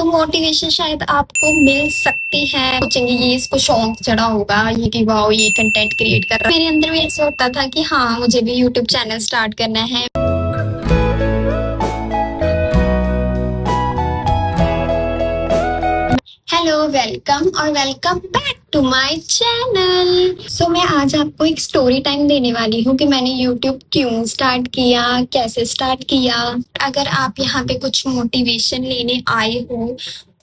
तो मोटिवेशन शायद आपको मिल सकती है। सोचेंगे ये इसको शौक चढ़ा होगा ये कि वाओ ये कंटेंट क्रिएट कर रहा है। मेरे अंदर भी ऐसा होता था कि हाँ मुझे भी यूट्यूब चैनल स्टार्ट करना है। Hello welcome back to my channel. So मैं आज आपको एक स्टोरी टाइम देने वाली हूँ कि मैंने यूट्यूब क्यों स्टार्ट किया, कैसे स्टार्ट किया। अगर आप यहाँ पे कुछ मोटिवेशन लेने आए हो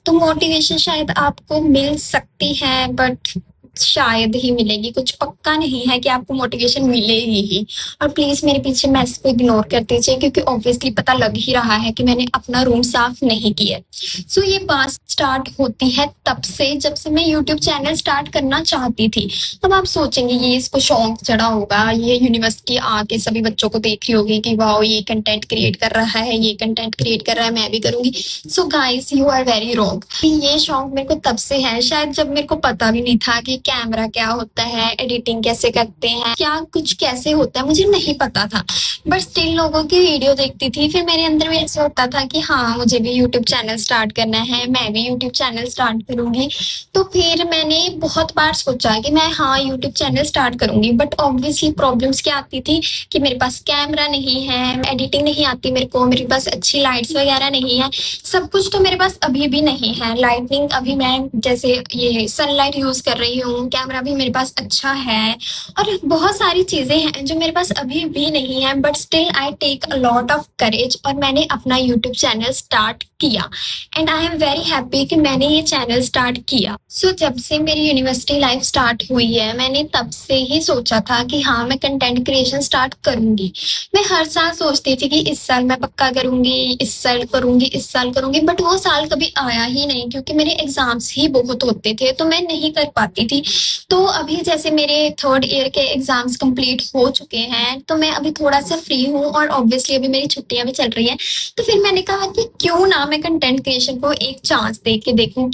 तो मोटिवेशन शायद आपको मिल सकती है, बट शायद ही मिलेगी। कुछ पक्का नहीं है कि आपको मोटिवेशन मिलेगी ही। और प्लीज मेरे पीछे मैसेज को इग्नोर कर दीजिए क्योंकि ऑब्वियसली पता लग ही रहा है कि मैंने अपना रूम साफ नहीं किया। सो ये बात स्टार्ट होती है तब से जब से मैं यूट्यूब चैनल स्टार्ट करना चाहती थी। अब आप सोचेंगे ये इसको शौक चढ़ा होगा, ये यूनिवर्सिटी आके सभी बच्चों को देख रही होगी कि वाओ ये कंटेंट क्रिएट कर रहा है, ये कंटेंट क्रिएट कर रहा है, मैं भी करूंगी। So guys you are very wrong. ये शौक मेरे को तब से है, शायद जब मेरे को पता भी नहीं था कि कैमरा क्या होता है, एडिटिंग कैसे करते हैं, क्या कुछ कैसे होता है, मुझे नहीं पता था। बट स्टिल लोगों की वीडियो देखती थी, फिर मेरे अंदर भी ऐसा होता था कि हाँ मुझे भी यूट्यूब चैनल स्टार्ट करना है, मैं भी यूट्यूब चैनल स्टार्ट करूंगी। तो फिर मैंने बहुत बार सोचा कि मैं हाँ यूट्यूब चैनल स्टार्ट करूंगी, बट ऑब्वियसली प्रॉब्लम्स क्या आती थी कि मेरे पास कैमरा नहीं है, एडिटिंग नहीं आती मेरे को, मेरे पास अच्छी लाइट्स वगैरह नहीं है। सब कुछ तो मेरे पास अभी भी नहीं है। लाइटनिंग अभी मैं जैसे ये सनलाइट यूज कर रही हूँ, कैमरा भी मेरे पास अच्छा है और बहुत सारी चीजें हैं जो मेरे पास अभी भी नहीं है। But still I take a lot of courage और मैंने अपना यूट्यूब चैनल स्टार्ट किया and I am very happy कि मैंने ये चैनल स्टार्ट किया। सो जब से मेरी यूनिवर्सिटी लाइफ स्टार्ट हुई है मैंने तब से ही सोचा था कि हाँ मैं कंटेंट क्रिएशन स्टार्ट करूंगी। मैं हर साल सोचती थी कि इस साल मैं पक्का करूंगी, इस साल करूंगी, इस साल करूंगी, बट वो साल कभी आया ही नहीं क्योंकि मेरे एग्जाम्स ही बहुत होते थे तो मैं नहीं कर पाती थी। तो अभी जैसे मेरे 3rd ईयर के एग्जाम्स कंप्लीट हो चुके हैं तो मैं अभी थोड़ा सा फ्री हूँ और ऑब्वियसली अभी मेरी छुट्टियां भी चल रही हैं। तो फिर मैंने कहा कि क्यों ना मैं कंटेंट क्रिएशन को एक चांस दे के देखूं,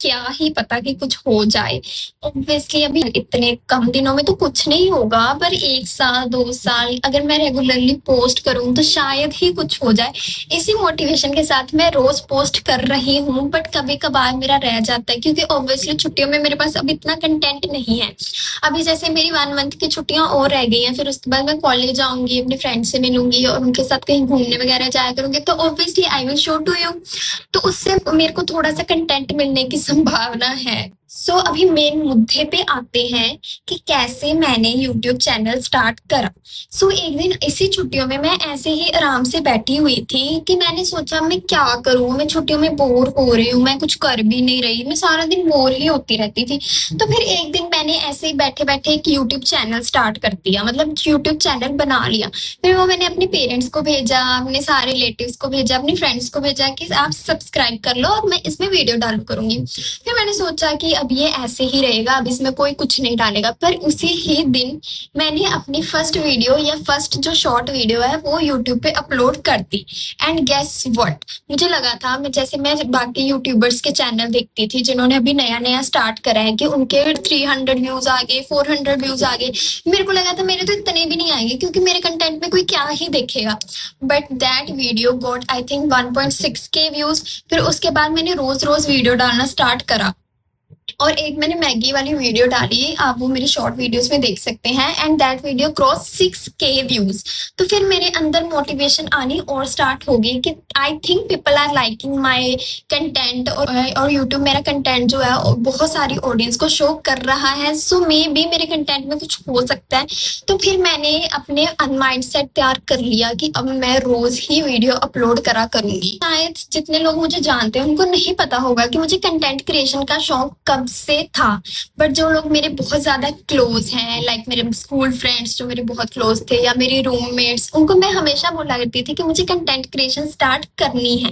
क्या ही पता कि कुछ हो जाए। ऑब्वियसली अभी इतने कम दिनों में तो कुछ नहीं होगा, पर 1 साल 2 साल अगर मैं रेगुलरली पोस्ट करूं तो शायद ही कुछ हो जाए। इसी मोटिवेशन के साथ मैं रोज पोस्ट कर रही हूँ, बट कभी कभार मेरा रह जाता है क्योंकि ऑब्वियसली छुट्टियों में मेरे पास अब इतना कंटेंट नहीं है। अभी जैसे मेरी 1 मंथ की छुट्टियां और रह गई हैं, फिर उसके बाद मैं कॉलेज जाऊंगी, अपने फ्रेंड से मिलूंगी और उनके साथ कहीं घूमने वगैरह जाया करूंगी, तो obviously I will show to you. तो उससे मेरे को थोड़ा सा कंटेंट मिलने की संभावना है। सो अभी मेन मुद्दे पे आते हैं कि कैसे मैंने यूट्यूब चैनल स्टार्ट करा। सो एक दिन इसी छुट्टियों में मैं ऐसे ही आराम से बैठी हुई थी कि मैंने सोचा मैं क्या करूं, मैं छुट्टियों में बोर हो रही हूँ, मैं कुछ कर भी नहीं रही, मैं सारा दिन बोर ही होती रहती थी। तो फिर एक दिन मैंने ऐसे ही बैठे बैठे एक यूट्यूब चैनल स्टार्ट कर दिया, मतलब यूट्यूब चैनल बना लिया। फिर वो मैंने अपने पेरेंट्स को भेजा, अपने सारे रिलेटिव्स को भेजा, अपने फ्रेंड्स को भेजा कि आप सब्सक्राइब कर लो और मैं इसमें वीडियो डालू करूंगी। फिर मैंने सोचा कि अब ये ऐसे ही रहेगा, अब इसमें कोई कुछ नहीं डालेगा। पर उसी ही दिन मैंने अपनी फर्स्ट वीडियो या फर्स्ट जो शॉर्ट वीडियो है वो यूट्यूब पे अपलोड कर दी। एंड गेस व्हाट, मुझे लगा था मैं बाकी यूट्यूबर्स के चैनल देखती थी जिन्होंने अभी नया नया स्टार्ट करा है कि उनके 300 व्यूज आ गए, 400 व्यूज आ गए। मेरे को लगा था मेरे तो इतने भी नहीं आएंगे क्योंकि मेरे कंटेंट में कोई क्या ही देखेगा। But that video got I think 1.6K views. फिर उसके बाद मैंने रोज रोज वीडियो डालना स्टार्ट करा और एक मैंने मैगी वाली वीडियो डाली, आप वो मेरी शॉर्ट वीडियोस में देख सकते हैं, and that video cross 6K views. तो फिर मेरे अंदर मोटिवेशन आनी और स्टार्ट होगी कि I think people are liking my content और यूट्यूब मेरा कंटेंट जो है बहुत सारी ऑडियंस को शो कर रहा है। सो मे बी मेरे कंटेंट में कुछ हो सकता है। तो फिर मैंने अपने माइंड सेट तैयार कर लिया कि अब मैं रोज ही वीडियो अपलोड करा करूंगी। शायद जितने लोग मुझे जानते हैं उनको नहीं पता होगा कि मुझे कंटेंट क्रिएशन का शौक कब से था, बट जो लोग मेरे बहुत ज्यादा क्लोज हैं, लाइक मेरे स्कूल फ्रेंड्स जो मेरे बहुत क्लोज थे या मेरे रूममेट्स, उनको मैं हमेशा बोला करती थी कि मुझे कंटेंट क्रिएशन स्टार्ट करनी है।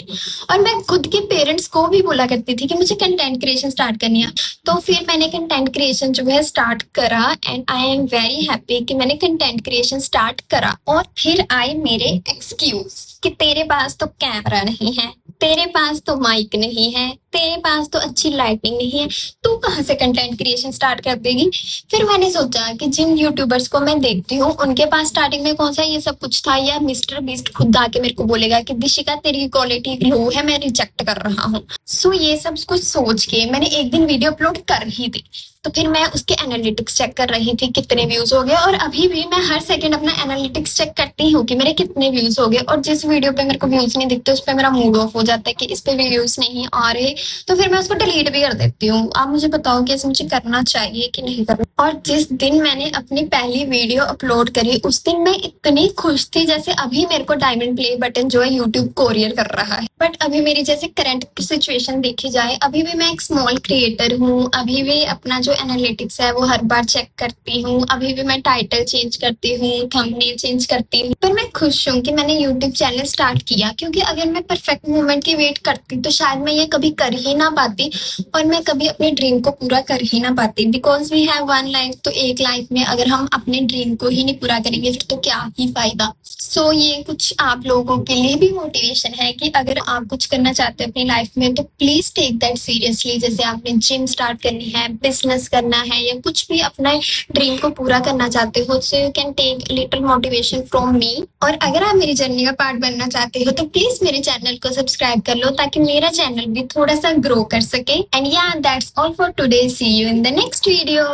और मैं खुद के पेरेंट्स को भी बोला करती थी कि मुझे कंटेंट क्रिएशन स्टार्ट करनी है। तो फिर मैंने कंटेंट क्रिएशन जो है स्टार्ट करा and I am very happy कि मैंने कंटेंट क्रिएशन स्टार्ट करा। और फिर आए मेरे एक्सक्यूज कि तेरे पास तो कैमरा नहीं है, तेरे पास तो माइक नहीं है, तेरे पास तो अच्छी लाइटिंग नहीं है, तू कहाँ से कंटेंट क्रिएशन स्टार्ट कर देगी। फिर मैंने सोचा कि जिन यूट्यूबर्स को मैं देखती हूँ उनके पास स्टार्टिंग में कौन सा ये सब कुछ था, या मिस्टर बीस्ट खुद आके मेरे को बोलेगा कि दिशिका तेरी क्वालिटी लो है, मैं रिजेक्ट कर रहा हूँ। सो ये सब कुछ सोच के मैंने एक दिन वीडियो अपलोड कर ही दी। तो फिर मैं उसके एनालिटिक्स चेक कर रही थी कितने व्यूज हो गए, और अभी भी मैं हर सेकंड अपना एनालिटिक्स चेक करती हूँ कि मेरे कितने व्यूज हो गए। और जिस वीडियो पे मेरे को व्यूज नहीं दिखते उस पे मेरा मूड ऑफ हो जाता है कि इस पे व्यूज नहीं आ रहे, तो फिर मैं उसको डिलीट भी कर देती हूँ। आप मुझे बताओ कि ऐसे मुझे करना चाहिए कि नहीं करना। और जिस दिन मैंने अपनी पहली वीडियो अपलोड करी उस दिन मैं इतनी खुश थी जैसे अभी मेरे को डायमंड प्ले बटन जो है यूट्यूब कोरियर कर रहा है। बट अभी मेरी जैसे करंट सिचुएशन देखी जाए, अभी भी मैं एक स्मॉल क्रिएटर हूँ, अभी भी अपना जो एनालिटिक्स है वो हर बार चेक करती हूँ, अभी भी मैं टाइटल चेंज करती हूँ, थंबनेल चेंज करती हूँ। पर मैं खुश हूँ कि मैंने यूट्यूब चैनल स्टार्ट किया, क्योंकि अगर मैं परफेक्ट मोमेंट की वेट करती तो शायद मैं ये कभी कर ही ना पाती और मैं कभी अपने ड्रीम को पूरा कर ही ना पाती। Because we have one life, तो एक लाइफ में अगर हम अपने ड्रीम को ही नहीं पूरा करेंगे फिर तो क्या ही फायदा। सो ये कुछ आप लोगों के लिए भी मोटिवेशन है कि अगर आप कुछ करना चाहते हैं अपनी लाइफ में तो प्लीज टेक दैट सीरियसली। जैसे आपने जिम स्टार्ट करनी है, बिजनेस करना है, या कुछ भी अपना ड्रीम को पूरा करना चाहते हो, so you can take little motivation from me. और अगर आप मेरी जर्नी का पार्ट बनना चाहते हो तो प्लीज मेरे चैनल को सब्सक्राइब कर लो ताकि मेरा चैनल भी थोड़ा सा ग्रो कर सके। And yeah that's all for today, see you in the next video.